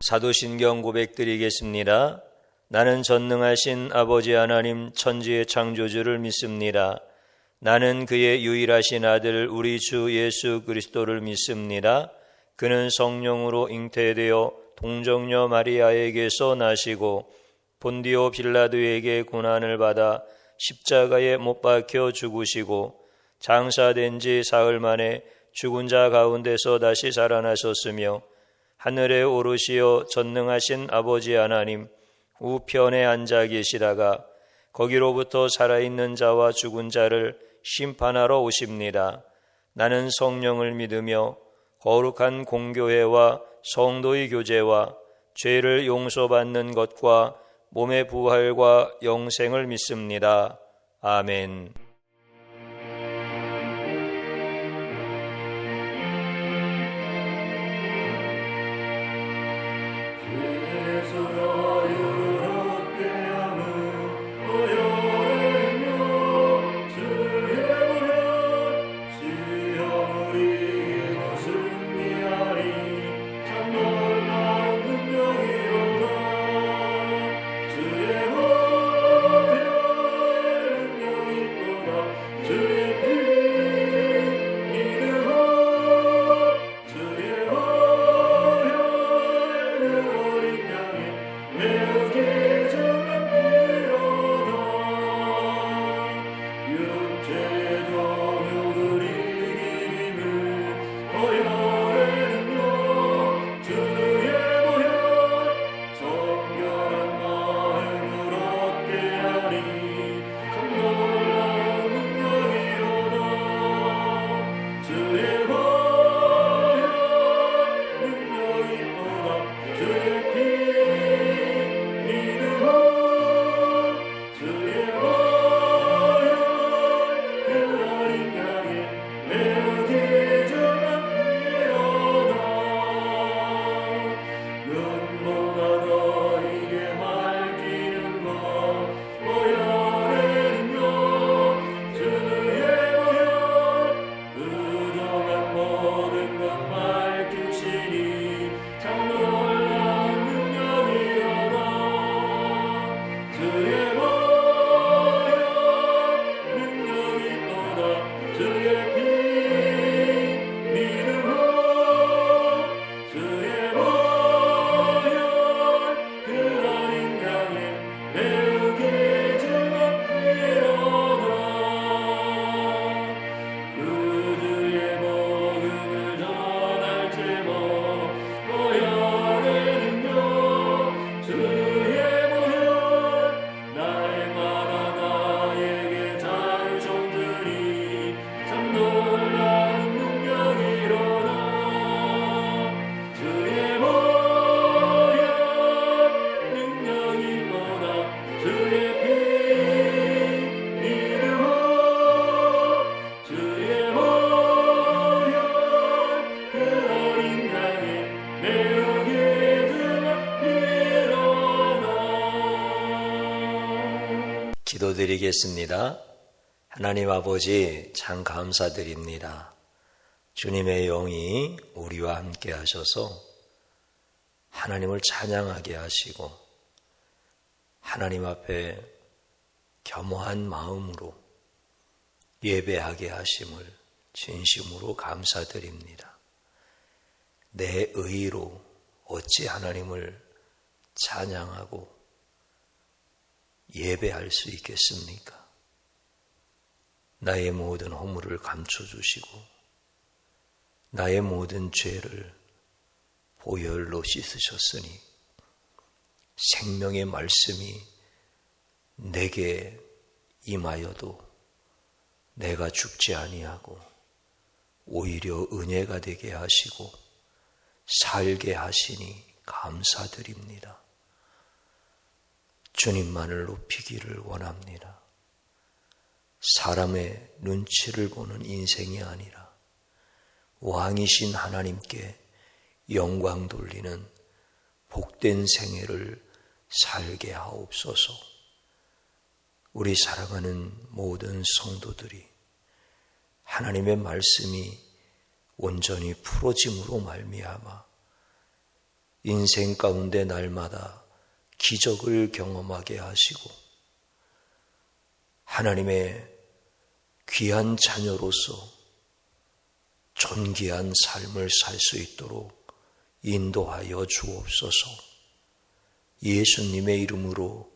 사도신경 고백드리겠습니다. 나는 전능하신 아버지 하나님 천지의 창조주를 믿습니다. 나는 그의 유일하신 아들 우리 주 예수 그리스도를 믿습니다. 그는 성령으로 잉태되어 동정녀 마리아에게서 나시고 본디오 빌라도에게 고난을 받아 십자가에 못 박혀 죽으시고 장사된 지 사흘 만에 죽은 자 가운데서 다시 살아나셨으며 하늘에 오르시어 전능하신 아버지 하나님 우편에 앉아 계시다가 거기로부터 살아있는 자와 죽은 자를 심판하러 오십니다. 나는 성령을 믿으며 거룩한 공교회와 성도의 교제와 죄를 용서받는 것과 몸의 부활과 영생을 믿습니다. 아멘. 기도드리겠습니다. 하나님 아버지 참 감사드립니다. 주님의 영이 우리와 함께 하셔서 하나님을 찬양하게 하시고 하나님 앞에 겸허한 마음으로 예배하게 하심을 진심으로 감사드립니다. 내 의로 어찌 하나님을 찬양하고 예배할 수 있겠습니까? 나의 모든 허물을 감춰주시고 나의 모든 죄를 보혈로 씻으셨으니 생명의 말씀이 내게 임하여도 내가 죽지 아니하고 오히려 은혜가 되게 하시고 살게 하시니 감사드립니다. 주님만을 높이기를 원합니다. 사람의 눈치를 보는 인생이 아니라 왕이신 하나님께 영광 돌리는 복된 생애를 살게 하옵소서. 우리 사랑하는 모든 성도들이 하나님의 말씀이 온전히 풀어짐으로 말미암아 인생 가운데 날마다 기적을 경험하게 하시고 하나님의 귀한 자녀로서 존귀한 삶을 살 수 있도록 인도하여 주옵소서. 예수님의 이름으로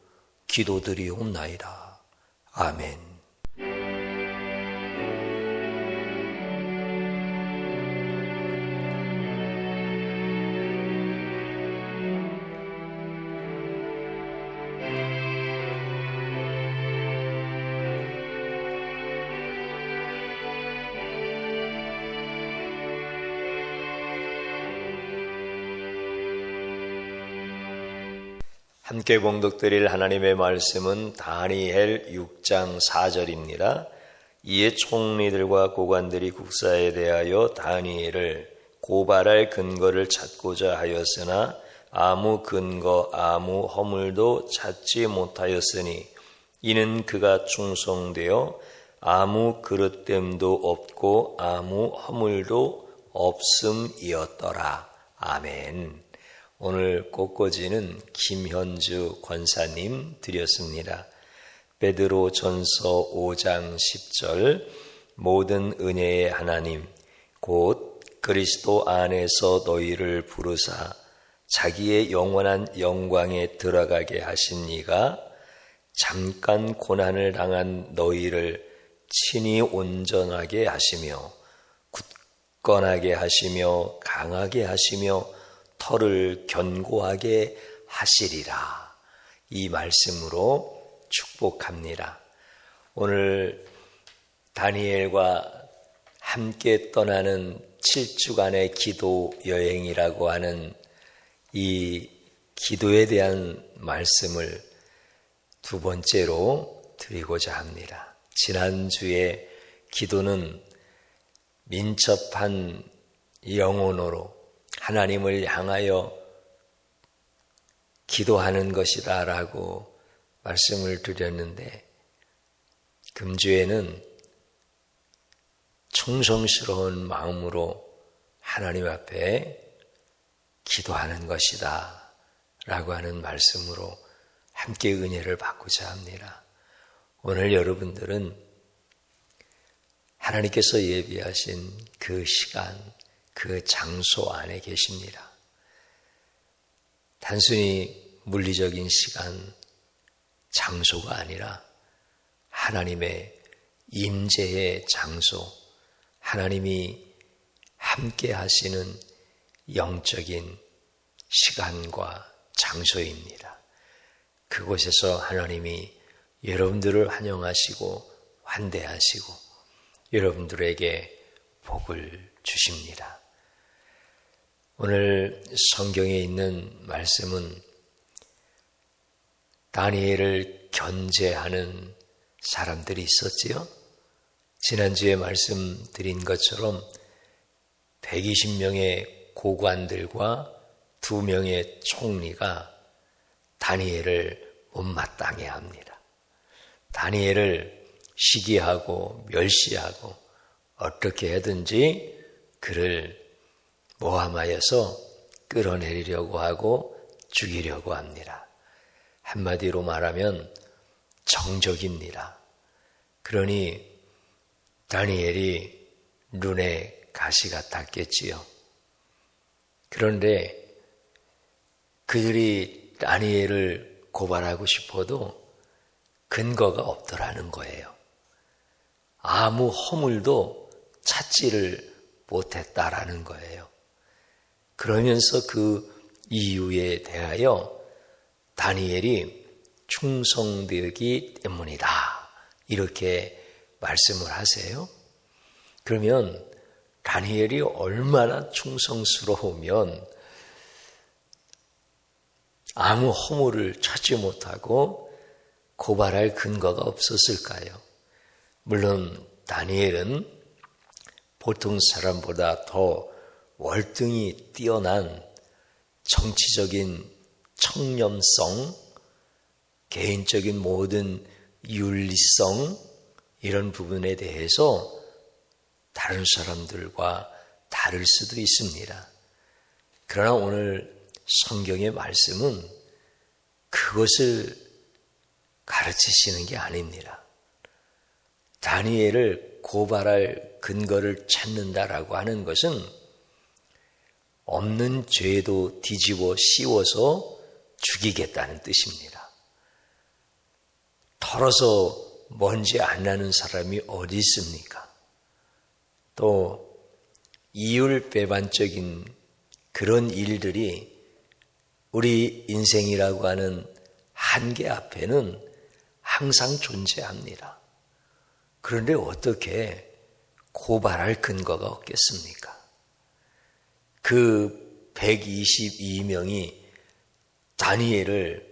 기도드리옵나이다. 아멘. 함께 봉독드릴 하나님의 말씀은 다니엘 6장 4절입니다. 이에 총리들과 고관들이 국사에 대하여 다니엘을 고발할 근거를 찾고자 하였으나 아무 근거 아무 허물도 찾지 못하였으니 이는 그가 충성되어 아무 그릇됨도 없고 아무 허물도 없음이었더라. 아멘. 오늘 꽃꽂이는 김현주 권사님 드렸습니다. 베드로 전서 5장 10절 모든 은혜의 하나님 곧 그리스도 안에서 너희를 부르사 자기의 영원한 영광에 들어가게 하신 이가 잠깐 고난을 당한 너희를 친히 온전하게 하시며 굳건하게 하시며 강하게 하시며 터를 견고하게 하시리라. 이 말씀으로 축복합니다. 오늘 다니엘과 함께 떠나는 7주간의 기도 여행이라고 하는 이 기도에 대한 말씀을 두 번째로 드리고자 합니다. 지난주에 기도는 민첩한 영혼으로 하나님을 향하여 기도하는 것이다 라고 말씀을 드렸는데 금주에는 충성스러운 마음으로 하나님 앞에 기도하는 것이다 라고 하는 말씀으로 함께 은혜를 받고자 합니다. 오늘 여러분들은 하나님께서 예비하신 그 시간 그 장소 안에 계십니다. 단순히 물리적인 시간, 장소가 아니라 하나님의 임재의 장소, 하나님이 함께 하시는 영적인 시간과 장소입니다. 그곳에서 하나님이 여러분들을 환영하시고 환대하시고 여러분들에게 복을 주십니다. 오늘 성경에 있는 말씀은 다니엘을 견제하는 사람들이 있었지요. 지난주에 말씀드린 것처럼 120명의 고관들과 2명의 총리가 다니엘을 못마땅해 합니다. 다니엘을 시기하고 멸시하고 어떻게 하든지 그를 모함하여서 끌어내리려고 하고 죽이려고 합니다. 한마디로 말하면 정적입니다. 그러니 다니엘이 눈에 가시가 닿겠지요. 그런데 그들이 다니엘을 고발하고 싶어도 근거가 없더라는 거예요. 아무 허물도 찾지를 못했다라는 거예요. 그러면서 그 이유에 대하여 다니엘이 충성되기 때문이다. 이렇게 말씀을 하세요. 그러면 다니엘이 얼마나 충성스러우면 아무 허물을 찾지 못하고 고발할 근거가 없었을까요? 물론 다니엘은 보통 사람보다 더 월등히 뛰어난 정치적인 청렴성, 개인적인 모든 윤리성 이런 부분에 대해서 다른 사람들과 다를 수도 있습니다. 그러나 오늘 성경의 말씀은 그것을 가르치시는 게 아닙니다. 다니엘을 고발할 근거를 찾는다라고 하는 것은 없는 죄도 뒤집어 씌워서 죽이겠다는 뜻입니다. 털어서 먼지 안 나는 사람이 어디 있습니까? 또 이율배반적인 그런 일들이 우리 인생이라고 하는 한계 앞에는 항상 존재합니다. 그런데 어떻게 고발할 근거가 없겠습니까? 그 122명이 다니엘을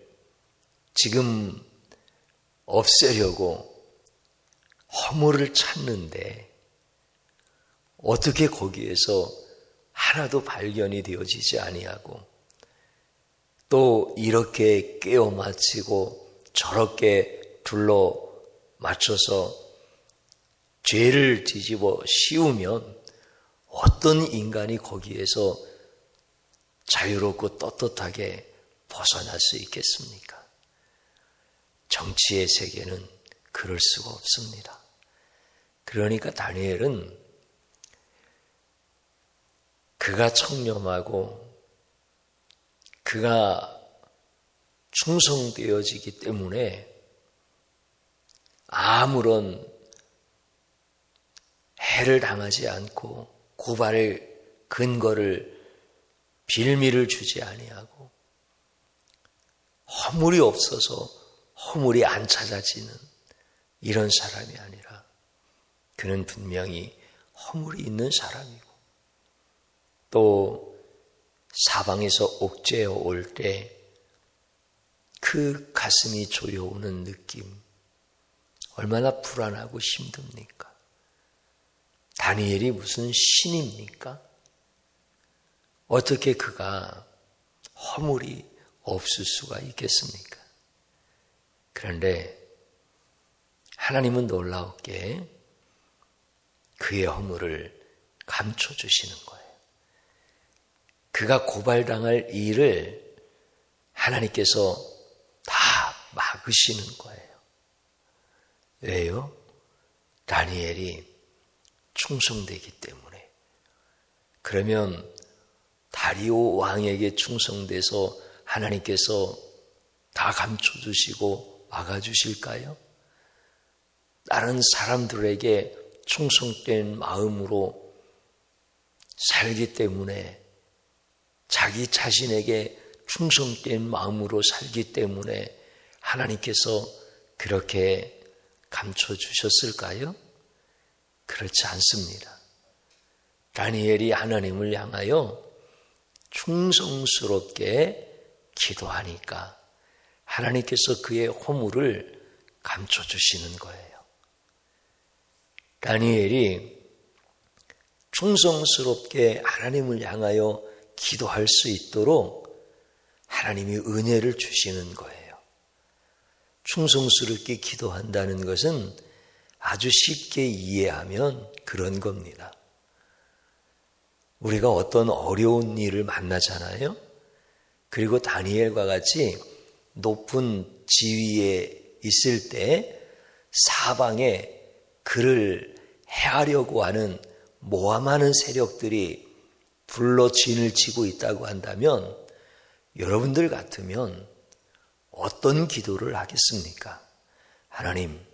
지금 없애려고 허물을 찾는데 어떻게 거기에서 하나도 발견이 되어지지 아니하고 또 이렇게 깨워 맞히고 저렇게 둘러 맞춰서 죄를 뒤집어 씌우면 어떤 인간이 거기에서 자유롭고 떳떳하게 벗어날 수 있겠습니까? 정치의 세계는 그럴 수가 없습니다. 그러니까 다니엘은 그가 청렴하고 그가 충성되어지기 때문에 아무런 해를 당하지 않고 고발의 근거를 빌미를 주지 아니하고 허물이 없어서 허물이 안 찾아지는 이런 사람이 아니라 그는 분명히 허물이 있는 사람이고 또 사방에서 옥죄어 올 때 그 가슴이 조여오는 느낌 얼마나 불안하고 힘듭니까? 다니엘이 무슨 신입니까? 어떻게 그가 허물이 없을 수가 있겠습니까? 그런데 하나님은 놀라웠게 그의 허물을 감춰주시는 거예요. 그가 고발당할 일을 하나님께서 다 막으시는 거예요. 왜요? 다니엘이 충성되기 때문에. 그러면 다리오 왕에게 충성돼서 하나님께서 다 감춰주시고 막아주실까요? 다른 사람들에게 충성된 마음으로 살기 때문에 자기 자신에게 충성된 마음으로 살기 때문에 하나님께서 그렇게 감춰주셨을까요? 그렇지 않습니다. 다니엘이 하나님을 향하여 충성스럽게 기도하니까 하나님께서 그의 허물을 감춰주시는 거예요. 다니엘이 충성스럽게 하나님을 향하여 기도할 수 있도록 하나님이 은혜를 주시는 거예요. 충성스럽게 기도한다는 것은 아주 쉽게 이해하면 그런 겁니다. 우리가 어떤 어려운 일을 만나잖아요. 그리고 다니엘과 같이 높은 지위에 있을 때 사방에 그를 해하려고 하는 모함하는 세력들이 불러 진을 치고 있다고 한다면 여러분들 같으면 어떤 기도를 하겠습니까? 하나님,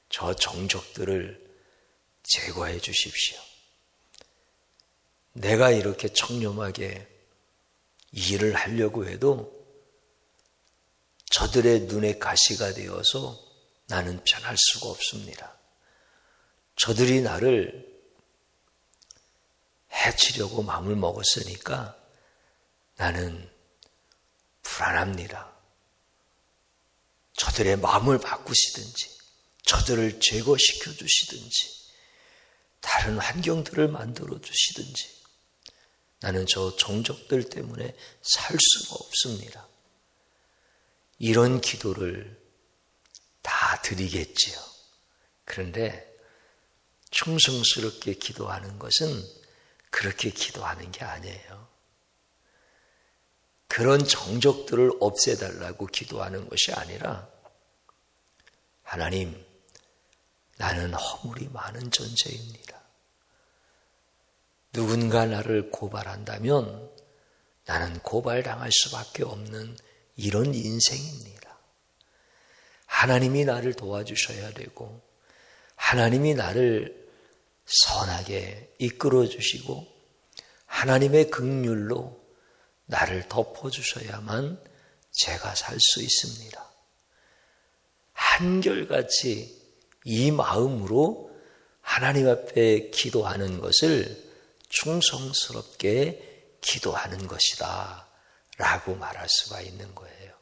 저 정적들을 제거해 주십시오. 내가 이렇게 청렴하게 일을 하려고 해도 저들의 눈에 가시가 되어서 나는 편할 수가 없습니다. 저들이 나를 해치려고 마음을 먹었으니까 나는 불안합니다. 저들의 마음을 바꾸시든지 저들을 제거시켜 주시든지 다른 환경들을 만들어 주시든지 나는 저 종족들 때문에 살 수가 없습니다. 이런 기도를 다 드리겠지요. 그런데 충성스럽게 기도하는 것은 그렇게 기도하는 게 아니에요. 그런 정적들을 없애달라고 기도하는 것이 아니라 하나님, 나는 허물이 많은 존재입니다. 누군가 나를 고발한다면 나는 고발당할 수밖에 없는 이런 인생입니다. 하나님이 나를 도와주셔야 되고 하나님이 나를 선하게 이끌어 주시고 하나님의 긍휼로 나를 덮어주셔야만 제가 살 수 있습니다. 한결같이 이 마음으로 하나님 앞에 기도하는 것을 충성스럽게 기도하는 것이다 라고 말할 수가 있는 거예요.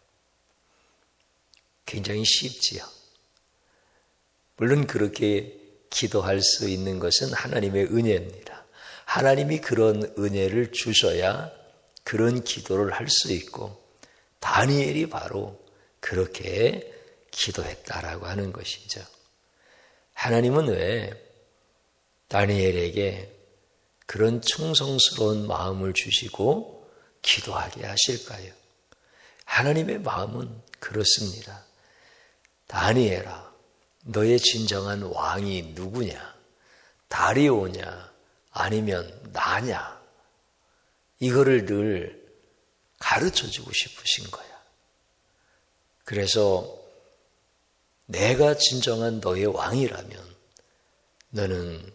굉장히 쉽지요. 물론 그렇게 기도할 수 있는 것은 하나님의 은혜입니다. 하나님이 그런 은혜를 주셔야 그런 기도를 할 수 있고 다니엘이 바로 그렇게 기도했다라고 하는 것이죠. 하나님은 왜 다니엘에게 그런 충성스러운 마음을 주시고 기도하게 하실까요? 하나님의 마음은 그렇습니다. 다니엘아, 너의 진정한 왕이 누구냐? 다리오냐? 아니면 나냐? 이거를 늘 가르쳐주고 싶으신 거야. 그래서 내가 진정한 너의 왕이라면 너는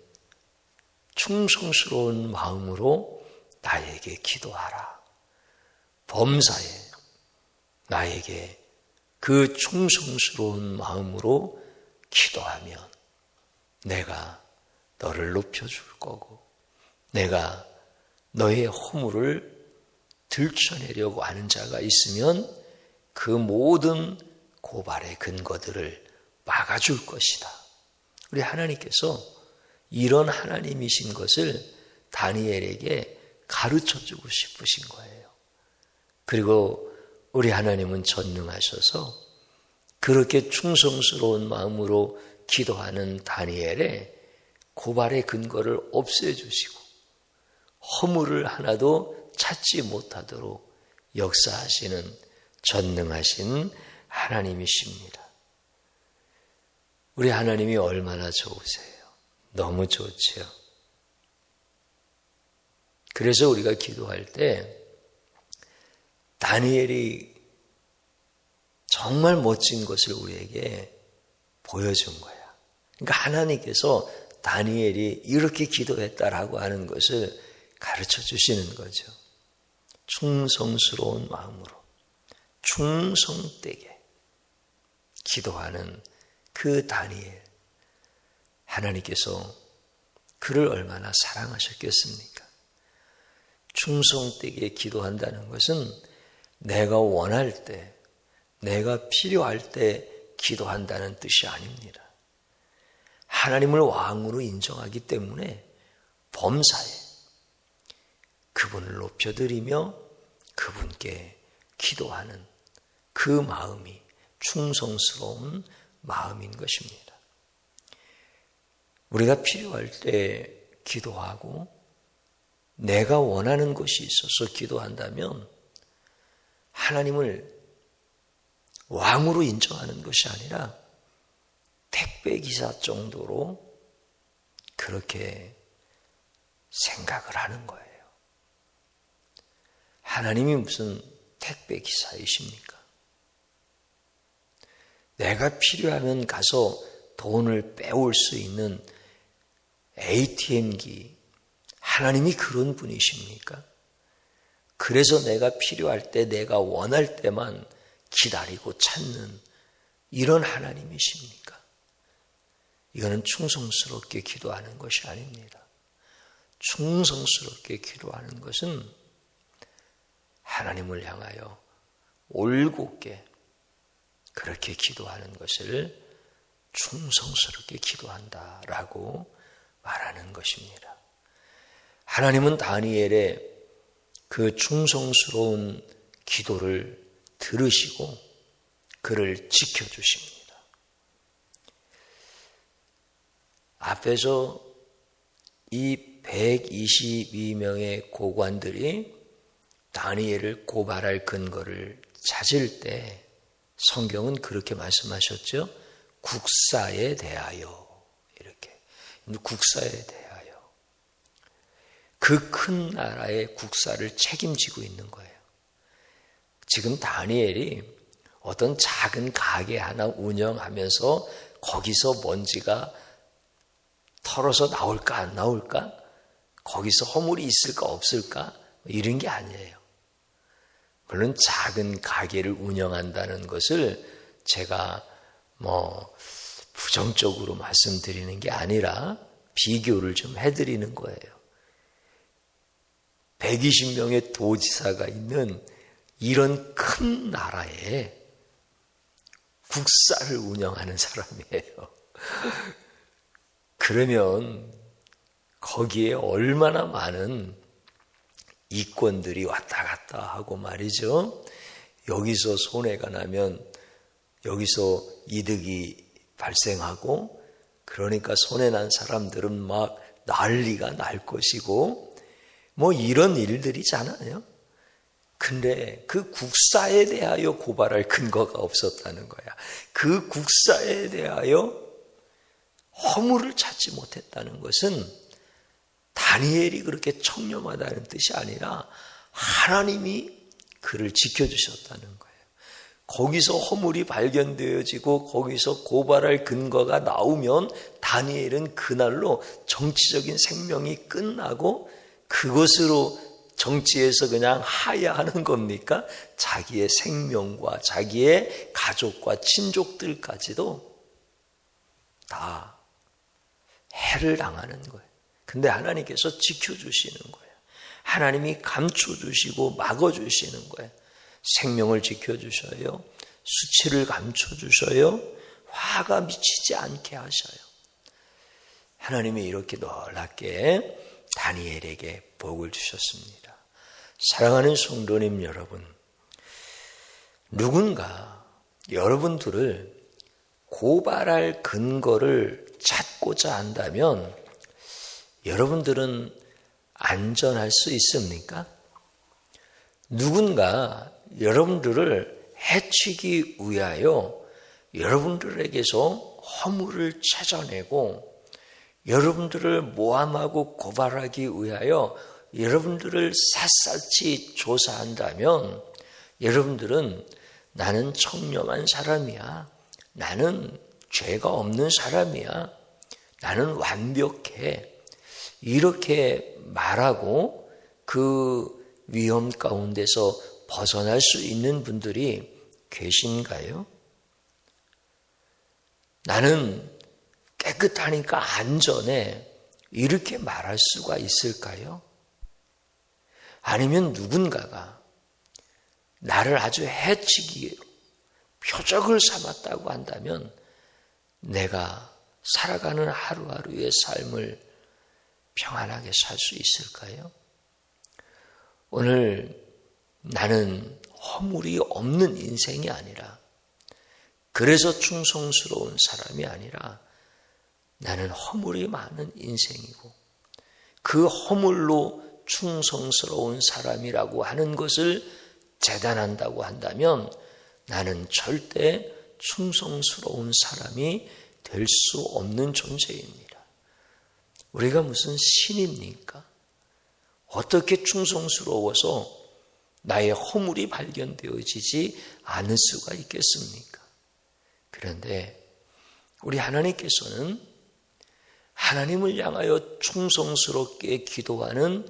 충성스러운 마음으로 나에게 기도하라. 범사에 나에게 그 충성스러운 마음으로 기도하면 내가 너를 높여줄 거고 내가 너의 허물을 들춰내려고 하는 자가 있으면 그 모든 고발의 근거들을 막아줄 것이다. 우리 하나님께서 이런 하나님이신 것을 다니엘에게 가르쳐주고 싶으신 거예요. 그리고 우리 하나님은 전능하셔서 그렇게 충성스러운 마음으로 기도하는 다니엘의 고발의 근거를 없애주시고 허물을 하나도 찾지 못하도록 역사하시는 전능하신 하나님이십니다. 우리 하나님이 얼마나 좋으세요? 너무 좋지요. 그래서 우리가 기도할 때 다니엘이 정말 멋진 것을 우리에게 보여준 거야. 그러니까 하나님께서 다니엘이 이렇게 기도했다라고 하는 것을 가르쳐 주시는 거죠. 충성스러운 마음으로 충성되게 기도하는 그 다니엘, 하나님께서 그를 얼마나 사랑하셨겠습니까? 충성되게 기도한다는 것은 내가 원할 때, 내가 필요할 때 기도한다는 뜻이 아닙니다. 하나님을 왕으로 인정하기 때문에 범사에 그분을 높여드리며 그분께 기도하는 그 마음이 충성스러운 마음인 것입니다. 우리가 필요할 때 기도하고 내가 원하는 것이 있어서 기도한다면 하나님을 왕으로 인정하는 것이 아니라 택배기사 정도로 그렇게 생각을 하는 거예요. 하나님이 무슨 택배기사이십니까? 내가 필요하면 가서 돈을 빼올 수 있는 ATM기, 하나님이 그런 분이십니까? 그래서 내가 필요할 때, 내가 원할 때만 기다리고 찾는 이런 하나님이십니까? 이거는 충성스럽게 기도하는 것이 아닙니다. 충성스럽게 기도하는 것은 하나님을 향하여 올곧게 그렇게 기도하는 것을 충성스럽게 기도한다라고 말하는 것입니다. 하나님은 다니엘의 그 충성스러운 기도를 들으시고 그를 지켜주십니다. 앞에서 이 122명의 고관들이 다니엘을 고발할 근거를 찾을 때 성경은 그렇게 말씀하셨죠. 국사에 대하여, 이렇게. 국사에 대하여. 그 큰 나라의 국사를 책임지고 있는 거예요. 지금 다니엘이 어떤 작은 가게 하나 운영하면서 거기서 먼지가 털어서 나올까 안 나올까? 거기서 허물이 있을까 없을까? 이런 게 아니에요. 물론 작은 가게를 운영한다는 것을 제가 부정적으로 말씀드리는 게 아니라 비교를 좀 해드리는 거예요. 120명의 도지사가 있는 이런 큰 나라에 국사를 운영하는 사람이에요. 그러면 거기에 얼마나 많은 이권들이 왔다 갔다 하고 말이죠. 여기서 손해가 나면 여기서 이득이 발생하고, 그러니까 손해난 사람들은 막 난리가 날 것이고 이런 일들이잖아요. 근데 그 국사에 대하여 고발할 근거가 없었다는 거야. 그 국사에 대하여 허물을 찾지 못했다는 것은 다니엘이 그렇게 청렴하다는 뜻이 아니라 하나님이 그를 지켜주셨다는 거예요. 거기서 허물이 발견되어지고 거기서 고발할 근거가 나오면 다니엘은 그날로 정치적인 생명이 끝나고 그것으로 정치에서 그냥 하야하는 겁니까? 자기의 생명과 자기의 가족과 친족들까지도 다 해를 당하는 거예요. 근데 하나님께서 지켜주시는 거예요. 하나님이 감춰주시고 막아주시는 거예요. 생명을 지켜주셔요. 수치를 감춰주셔요. 화가 미치지 않게 하셔요. 하나님이 이렇게 놀랍게 다니엘에게 복을 주셨습니다. 사랑하는 성도님 여러분, 누군가 여러분들을 고발할 근거를 찾고자 한다면 여러분들은 안전할 수 있습니까? 누군가 여러분들을 해치기 위하여 여러분들에게서 허물을 찾아내고 여러분들을 모함하고 고발하기 위하여 여러분들을 샅샅이 조사한다면 여러분들은 나는 청렴한 사람이야, 나는 죄가 없는 사람이야, 나는 완벽해, 이렇게 말하고 그 위험 가운데서 벗어날 수 있는 분들이 계신가요? 나는 깨끗하니까 안전해, 이렇게 말할 수가 있을까요? 아니면 누군가가 나를 아주 해치기로 표적을 삼았다고 한다면 내가 살아가는 하루하루의 삶을 평안하게 살 수 있을까요? 오늘 나는 허물이 없는 인생이 아니라, 그래서 충성스러운 사람이 아니라 나는 허물이 많은 인생이고 그 허물로 충성스러운 사람이라고 하는 것을 재단한다고 한다면 나는 절대 충성스러운 사람이 될 수 없는 존재입니다. 우리가 무슨 신입니까? 어떻게 충성스러워서 나의 허물이 발견되어지지 않을 수가 있겠습니까? 그런데 우리 하나님께서는 하나님을 향하여 충성스럽게 기도하는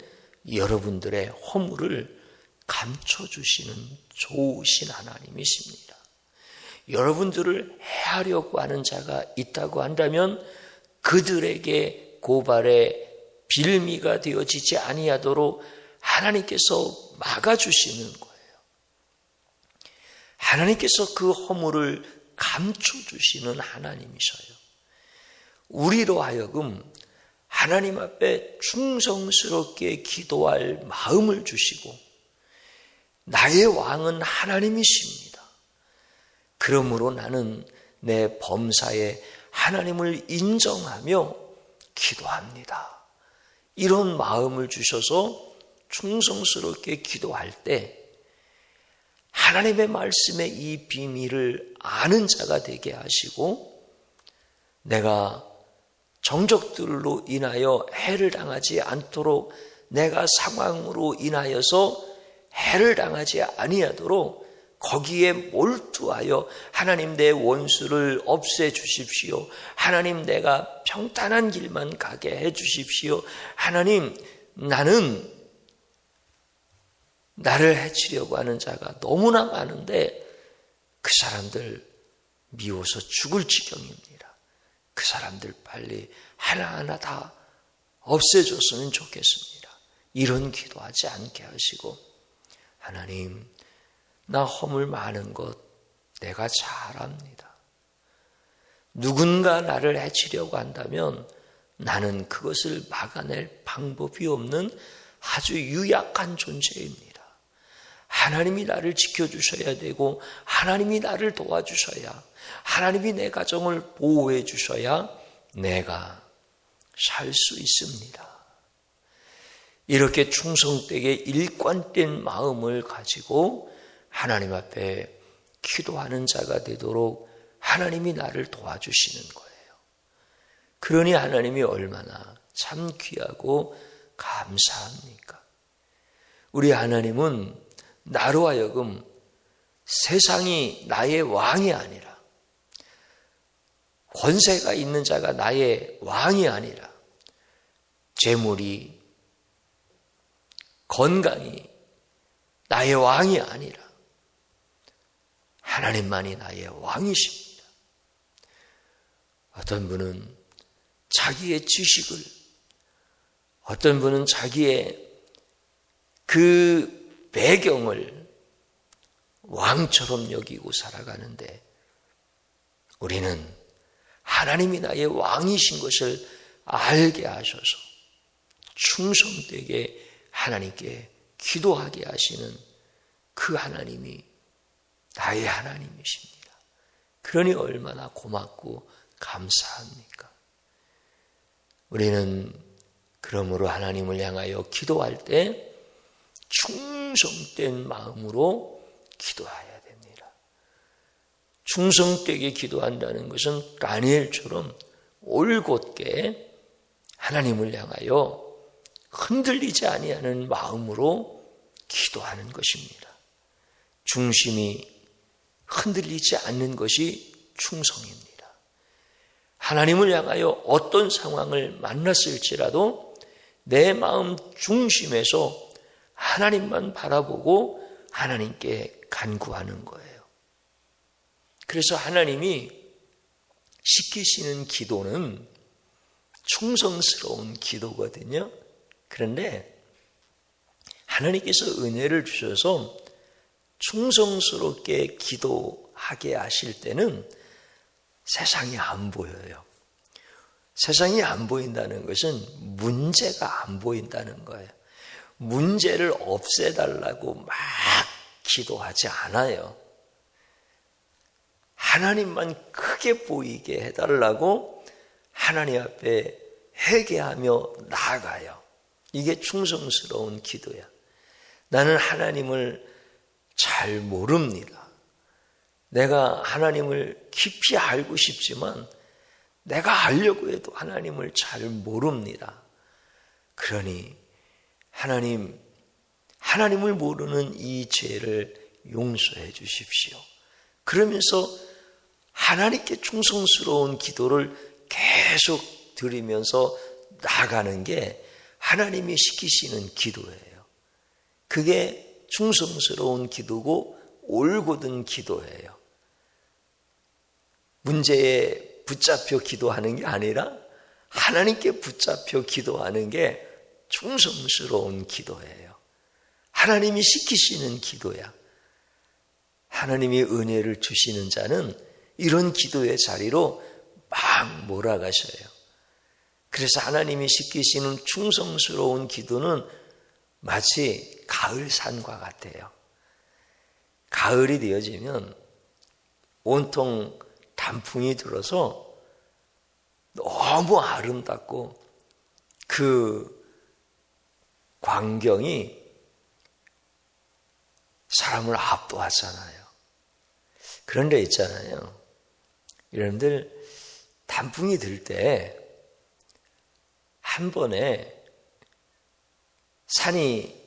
여러분들의 허물을 감춰주시는 좋으신 하나님이십니다. 여러분들을 해하려고 하는 자가 있다고 한다면 그들에게 고발의 빌미가 되어지지 아니하도록 하나님께서 막아주시는 거예요. 하나님께서 그 허물을 감춰주시는 하나님이셔요. 우리로 하여금 하나님 앞에 충성스럽게 기도할 마음을 주시고 나의 왕은 하나님이십니다. 그러므로 나는 내 범사에 하나님을 인정하며 기도합니다. 이런 마음을 주셔서 충성스럽게 기도할 때 하나님의 말씀의 이 비밀을 아는 자가 되게 하시고, 내가 정적들로 인하여 해를 당하지 않도록, 내가 상황으로 인하여서 해를 당하지 아니하도록 거기에 몰두하여 하나님 내 원수를 없애주십시오. 하나님 내가 평탄한 길만 가게 해주십시오. 하나님 나는 나를 해치려고 하는 자가 너무나 많은데 그 사람들 미워서 죽을 지경입니다. 그 사람들 빨리 하나하나 다 없애줬으면 좋겠습니다. 이런 기도하지 않게 하시고, 하나님 나 허물 많은 것 내가 잘 압니다. 누군가 나를 해치려고 한다면 나는 그것을 막아낼 방법이 없는 아주 유약한 존재입니다. 하나님이 나를 지켜주셔야 되고, 하나님이 나를 도와주셔야, 하나님이 내 가정을 보호해 주셔야 내가 살 수 있습니다. 이렇게 충성되게 일관된 마음을 가지고 하나님 앞에 기도하는 자가 되도록 하나님이 나를 도와주시는 거예요. 그러니 하나님이 얼마나 참 귀하고 감사합니까? 우리 하나님은 나로 하여금 세상이 나의 왕이 아니라, 권세가 있는 자가 나의 왕이 아니라, 재물이, 건강이 나의 왕이 아니라 하나님만이 나의 왕이십니다. 어떤 분은 자기의 지식을, 어떤 분은 자기의 그 배경을 왕처럼 여기고 살아가는데, 우리는 하나님이 나의 왕이신 것을 알게 하셔서 충성되게 하나님께 기도하게 하시는 그 하나님이 나의 하나님이십니다. 그러니 얼마나 고맙고 감사합니까? 우리는 그러므로 하나님을 향하여 기도할 때 충성된 마음으로 기도해야 됩니다. 충성되게 기도한다는 것은 다니엘처럼 올곧게 하나님을 향하여 흔들리지 아니하는 마음으로 기도하는 것입니다. 중심이 흔들리지 않는 것이 충성입니다. 하나님을 향하여 어떤 상황을 만났을지라도 내 마음 중심에서 하나님만 바라보고 하나님께 간구하는 거예요. 그래서 하나님이 시키시는 기도는 충성스러운 기도거든요. 그런데 하나님께서 은혜를 주셔서 충성스럽게 기도하게 하실 때는 세상이 안 보여요. 세상이 안 보인다는 것은 문제가 안 보인다는 거예요. 문제를 없애달라고 막 기도하지 않아요. 하나님만 크게 보이게 해달라고 하나님 앞에 회개하며 나아가요. 이게 충성스러운 기도야. 나는 하나님을 잘 모릅니다. 내가 하나님을 깊이 알고 싶지만 내가 알려고 해도 하나님을 잘 모릅니다. 그러니 하나님을 모르는 이 죄를 용서해 주십시오. 그러면서 하나님께 충성스러운 기도를 계속 드리면서 나가는 게 하나님이 시키시는 기도예요. 그게 충성스러운 기도고 올곧은 기도예요. 문제에 붙잡혀 기도하는 게 아니라 하나님께 붙잡혀 기도하는 게 충성스러운 기도예요. 하나님이 시키시는 기도야. 하나님이 은혜를 주시는 자는 이런 기도의 자리로 막 몰아가셔요. 그래서 하나님이 시키시는 충성스러운 기도는 마치 가을 산과 같아요. 가을이 되어지면 온통 단풍이 들어서 너무 아름답고 그 광경이 사람을 압도하잖아요. 그런데 있잖아요. 여러분들 단풍이 들 때 한 번에 산이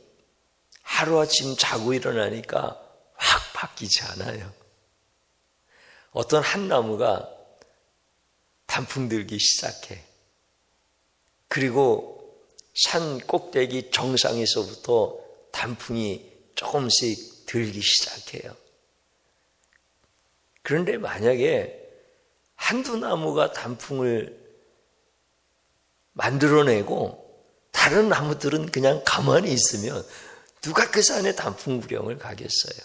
하루아침 자고 일어나니까 확 바뀌지 않아요. 어떤 한 나무가 단풍 들기 시작해. 그리고 산 꼭대기 정상에서부터 단풍이 조금씩 들기 시작해요. 그런데 만약에 한두 나무가 단풍을 만들어내고 다른 나무들은 그냥 가만히 있으면 누가 그 산에 단풍 구경을 가겠어요?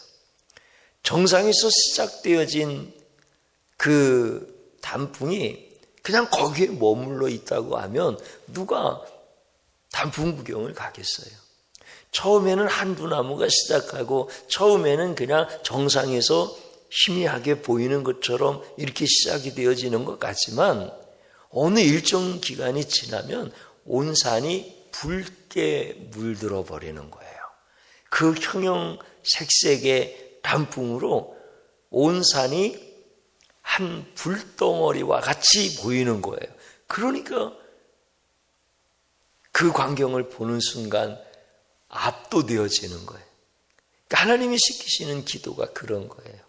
정상에서 시작되어진 그 단풍이 그냥 거기에 머물러 있다고 하면 누가 단풍 구경을 가겠어요? 처음에는 한두 나무가 시작하고 처음에는 그냥 정상에서 희미하게 보이는 것처럼 이렇게 시작이 되어지는 것 같지만 어느 일정 기간이 지나면 온 산이 붉게 물들어 버리는 거예요. 그 형형색색의 단풍으로 온 산이 한 불덩어리와 같이 보이는 거예요. 그러니까 그 광경을 보는 순간 압도되어지는 거예요. 그러니까 하나님이 시키시는 기도가 그런 거예요.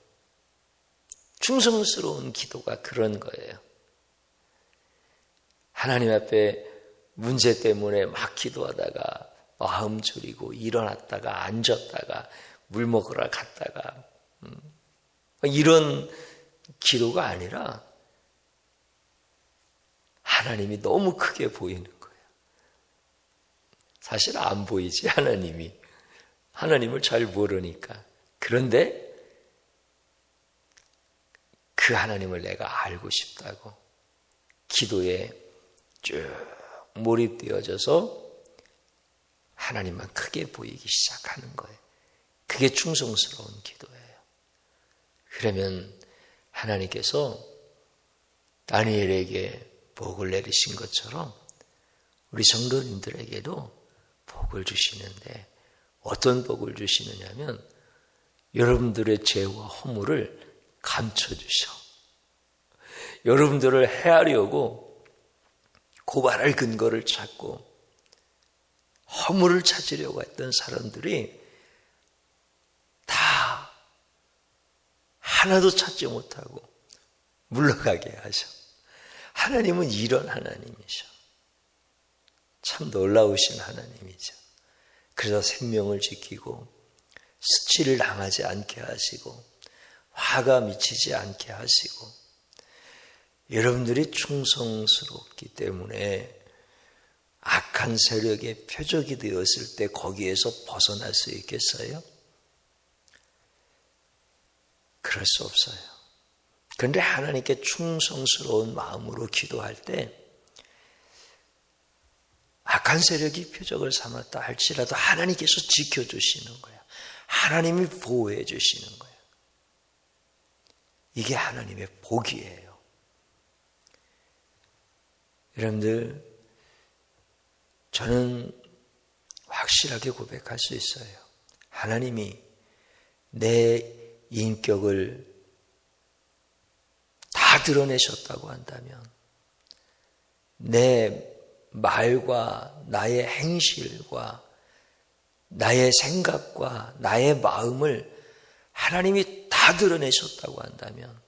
충성스러운 기도가 그런 거예요. 하나님 앞에 문제 때문에 막 기도하다가 마음 졸이고 일어났다가 앉았다가 물 먹으러 갔다가 이런 기도가 아니라 하나님이 너무 크게 보이는 거예요. 사실 안 보이지 하나님이. 하나님을 잘 모르니까. 그런데 그 하나님을 내가 알고 싶다고 기도에 쭉 몰입되어져서 하나님만 크게 보이기 시작하는 거예요. 그게 충성스러운 기도예요. 그러면 하나님께서 다니엘에게 복을 내리신 것처럼 우리 성도님들에게도 복을 주시는데 어떤 복을 주시느냐면 여러분들의 죄와 허물을 감춰주셔. 여러분들을 해하려고 고발할 근거를 찾고 허물을 찾으려고 했던 사람들이 다 하나도 찾지 못하고 물러가게 하셔. 하나님은 이런 하나님이셔. 참 놀라우신 하나님이죠. 그래서 생명을 지키고 수치를 당하지 않게 하시고 화가 미치지 않게 하시고 여러분들이 충성스럽기 때문에 악한 세력의 표적이 되었을 때 거기에서 벗어날 수 있겠어요? 그럴 수 없어요. 그런데 하나님께 충성스러운 마음으로 기도할 때 악한 세력이 표적을 삼았다 할지라도 하나님께서 지켜주시는 거예요. 하나님이 보호해 주시는 거예요. 이게 하나님의 복이에요. 여러분들, 저는 확실하게 고백할 수 있어요. 하나님이 내 인격을 다 드러내셨다고 한다면 내 말과 나의 행실과 나의 생각과 나의 마음을 하나님이 다 드러내셨다고 한다면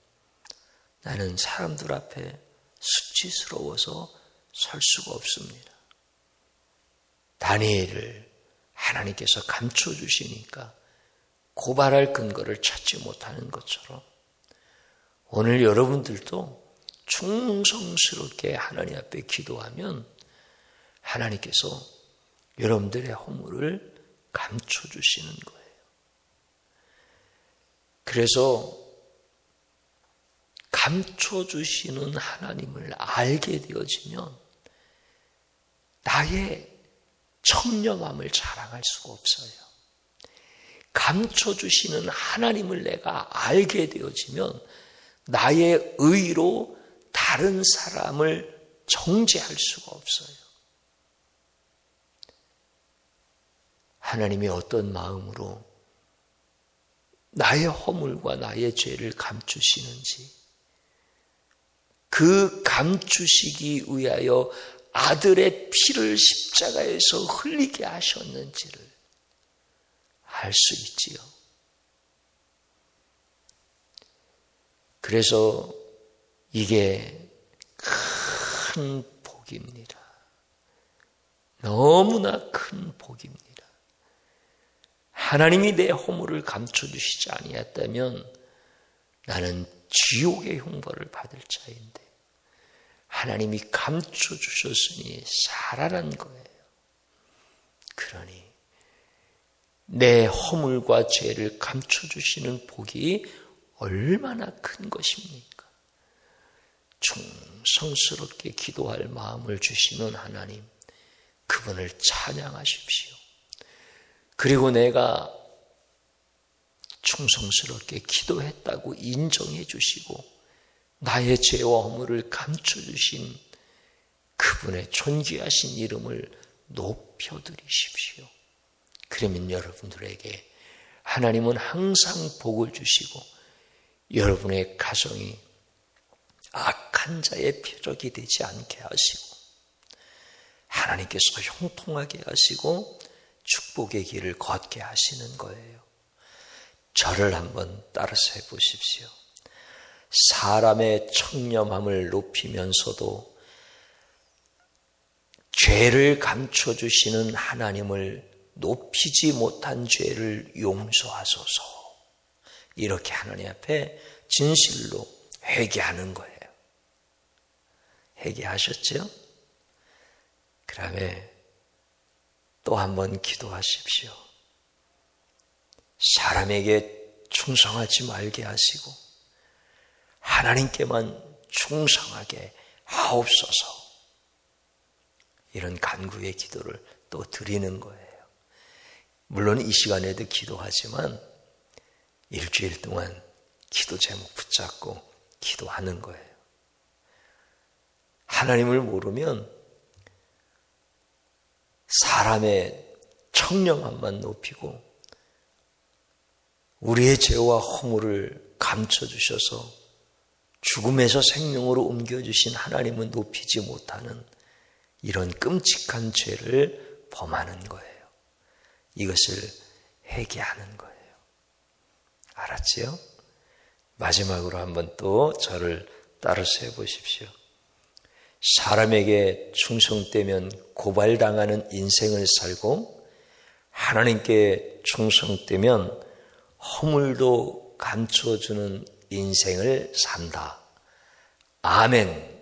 나는 사람들 앞에 수치스러워서 설 수가 없습니다. 다니엘을 하나님께서 감춰주시니까 고발할 근거를 찾지 못하는 것처럼 오늘 여러분들도 충성스럽게 하나님 앞에 기도하면 하나님께서 여러분들의 허물을 감춰주시는 거예요. 그래서 감춰주시는 하나님을 알게 되어지면 나의 청렴함을 자랑할 수가 없어요. 감춰주시는 하나님을 내가 알게 되어지면 나의 의로 다른 사람을 정죄할 수가 없어요. 하나님이 어떤 마음으로 나의 허물과 나의 죄를 감추시는지, 그 감추시기 위하여 아들의 피를 십자가에서 흘리게 하셨는지를 알 수 있지요. 그래서 이게 큰 복입니다. 너무나 큰 복입니다. 하나님이 내 허물을 감춰주시지 아니했다면 나는 지옥의 형벌을 받을 자인데 하나님이 감춰주셨으니 살아난 거예요. 그러니 내 허물과 죄를 감춰주시는 복이 얼마나 큰 것입니까? 충성스럽게 기도할 마음을 주시는 하나님, 그분을 찬양하십시오. 그리고 내가 충성스럽게 기도했다고 인정해 주시고 나의 죄와 허물을 감춰주신 그분의 존귀하신 이름을 높여드리십시오. 그러면 여러분들에게 하나님은 항상 복을 주시고 여러분의 가정이 악한 자의 표적이 되지 않게 하시고 하나님께서 형통하게 하시고 축복의 길을 걷게 하시는 거예요. 저를 한번 따라서 해보십시오. 사람의 청렴함을 높이면서도 죄를 감춰주시는 하나님을 높이지 못한 죄를 용서하소서. 이렇게 하나님 앞에 진실로 회개하는 거예요. 회개하셨죠? 그 다음에 또 한 번 기도하십시오. 사람에게 충성하지 말게 하시고 하나님께만 충성하게 하옵소서. 이런 간구의 기도를 또 드리는 거예요. 물론 이 시간에도 기도하지만 일주일 동안 기도 제목 붙잡고 기도하는 거예요. 하나님을 모르면 사람의 청렴함만 높이고 우리의 죄와 허물을 감춰주셔서 죽음에서 생명으로 옮겨주신 하나님은 높이지 못하는 이런 끔찍한 죄를 범하는 거예요. 이것을 회개하는 거예요. 알았지요? 마지막으로 한번 또 저를 따라서 해보십시오. 사람에게 충성되면 고발당하는 인생을 살고 하나님께 충성되면 허물도 감춰주는 인생을 산다. 아멘.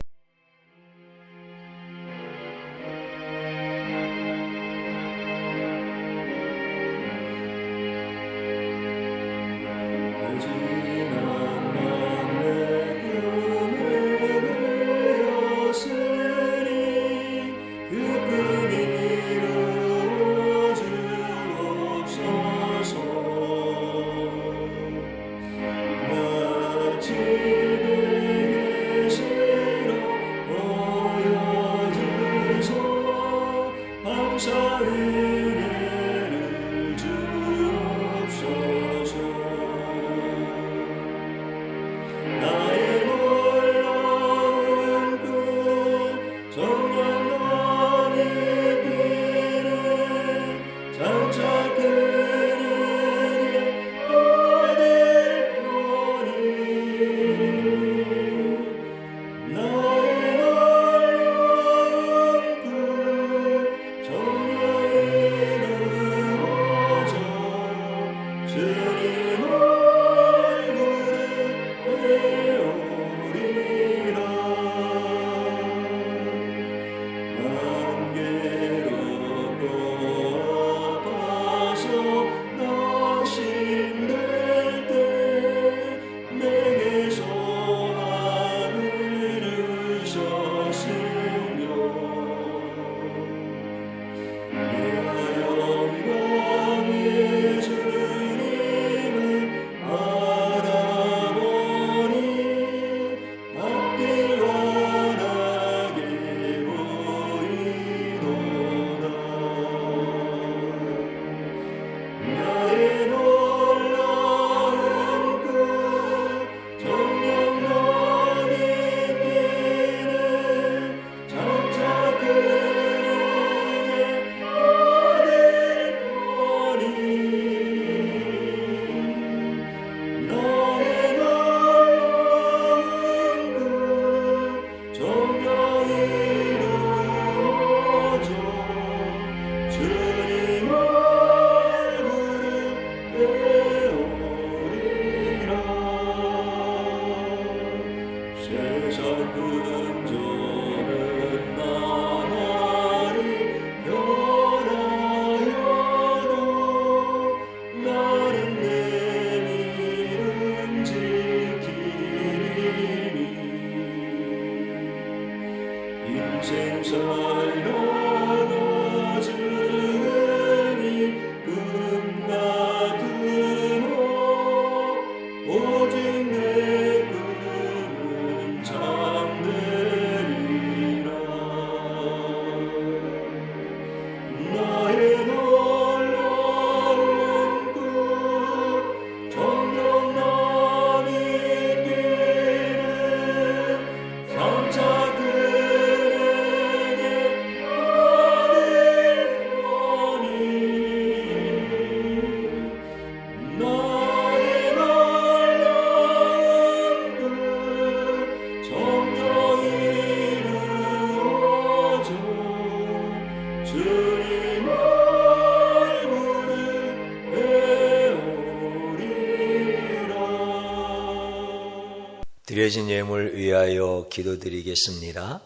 드려진 예물 위하여 기도드리겠습니다.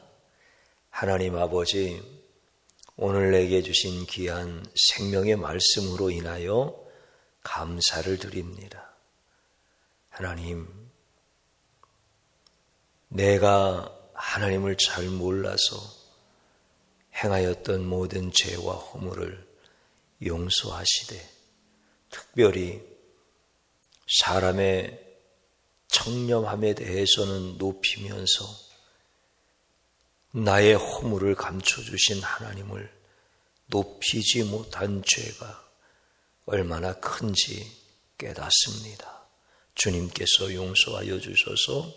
하나님 아버지, 오늘 내게 주신 귀한 생명의 말씀으로 인하여 감사를 드립니다. 하나님, 내가 하나님을 잘 몰라서 행하였던 모든 죄와 허물을 용서하시되, 특별히 사람의 청렴함에 대해서는 높이면서 나의 허물을 감춰주신 하나님을 높이지 못한 죄가 얼마나 큰지 깨닫습니다. 주님께서 용서하여 주셔서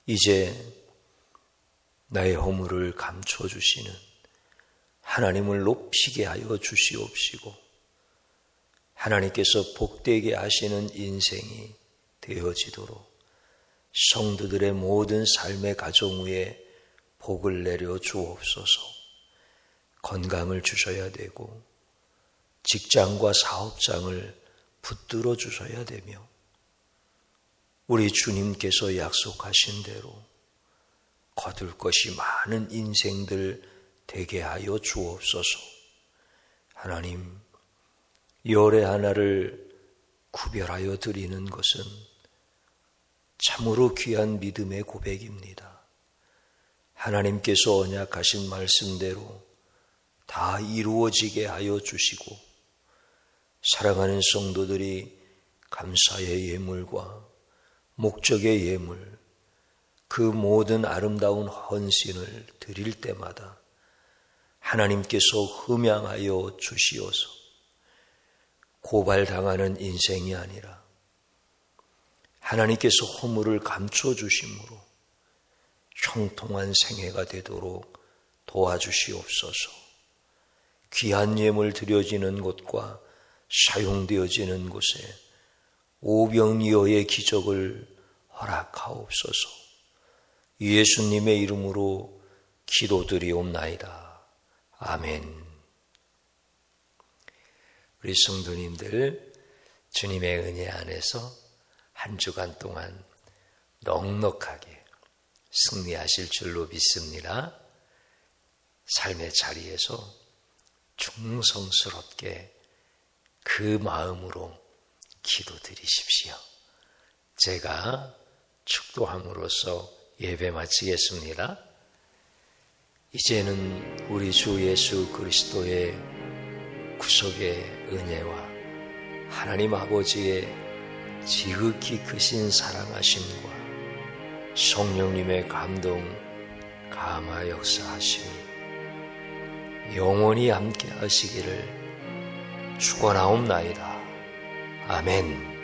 이제 나의 허물을 감춰주시는 하나님을 높이게 하여 주시옵시고, 하나님께서 복되게 하시는 인생이 되어지도록 성도들의 모든 삶의 가정 위에 복을 내려 주옵소서. 건강을 주셔야 되고 직장과 사업장을 붙들어 주셔야 되며, 우리 주님께서 약속하신 대로 거둘 것이 많은 인생들 되게 하여 주옵소서. 하나님, 열의 하나를 구별하여 드리는 것은 참으로 귀한 믿음의 고백입니다. 하나님께서 언약하신 말씀대로 다 이루어지게 하여 주시고, 사랑하는 성도들이 감사의 예물과 목적의 예물, 그 모든 아름다운 헌신을 드릴 때마다 하나님께서 흠양하여 주시어서 고발당하는 인생이 아니라 하나님께서 허물을 감춰주심으로 형통한 생애가 되도록 도와주시옵소서. 귀한 예물 드려지는 곳과 사용되어지는 곳에 오병이어의 기적을 허락하옵소서. 예수님의 이름으로 기도드리옵나이다. 아멘. 우리 성도님들, 주님의 은혜 안에서 한 주간 동안 넉넉하게 승리하실 줄로 믿습니다. 삶의 자리에서 충성스럽게 그 마음으로 기도드리십시오. 제가 축도함으로써 예배 마치겠습니다. 이제는 우리 주 예수 그리스도의 구속의 은혜와 하나님 아버지의 지극히 크신 사랑하심과 성령님의 감동, 감화 역사하심이 영원히 함께 하시기를 축원하옵나이다. 아멘.